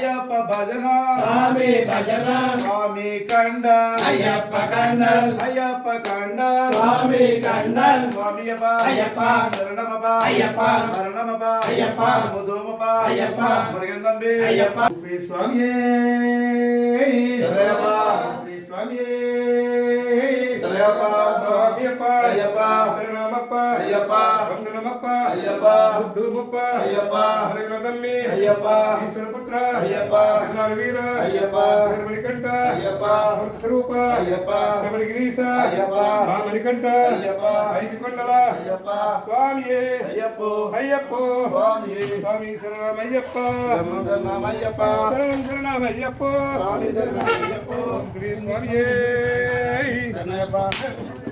అయ్యప్ప భజన స్వామి భజన స్వామి కండ అయ్యప్ప కండల్ అయ్యప్ప కండ స్వామి కండల్ స్వామి అయ్యప్ప శరణమప అయ్యప్ప మరణమప అయ్యప్ప ముదుమప అయ్యప్ప మురుగందంబి అయ్యప్ప శ్రీ స్వామి శరణమప్ప శ్రీ స్వామి శరణమప్ప స్వామియప్ప అయ్యప్ప శరణమప్ప అయ్యప్ప వందనమప్ప అయ్యప్ప ముద్దుమప్ప అయ్యప్ప మురుగందంబి అయ్యప్ప ఈశ్వరపుత్ర అయ్యప్ప వీర అయ్యప్ప మణికంఠ అయ్యప్ప స్వరూప అయ్యప్ప శబరిగిరీశ అయ్యప్ప మణికంఠ అయ్యప్ప ఐదుకొండల అయ్యప్ప స్వామియే అయ్యప్ప అయ్యప్ప స్వామి స్వామి శరణమయ్యప్ప శరణమయ్యప్ప శరణం శరణమయ్యప్ప స్వామి శరణమయ్యప్ప శ్రీ స్వామియే శరణమయ్యప్ప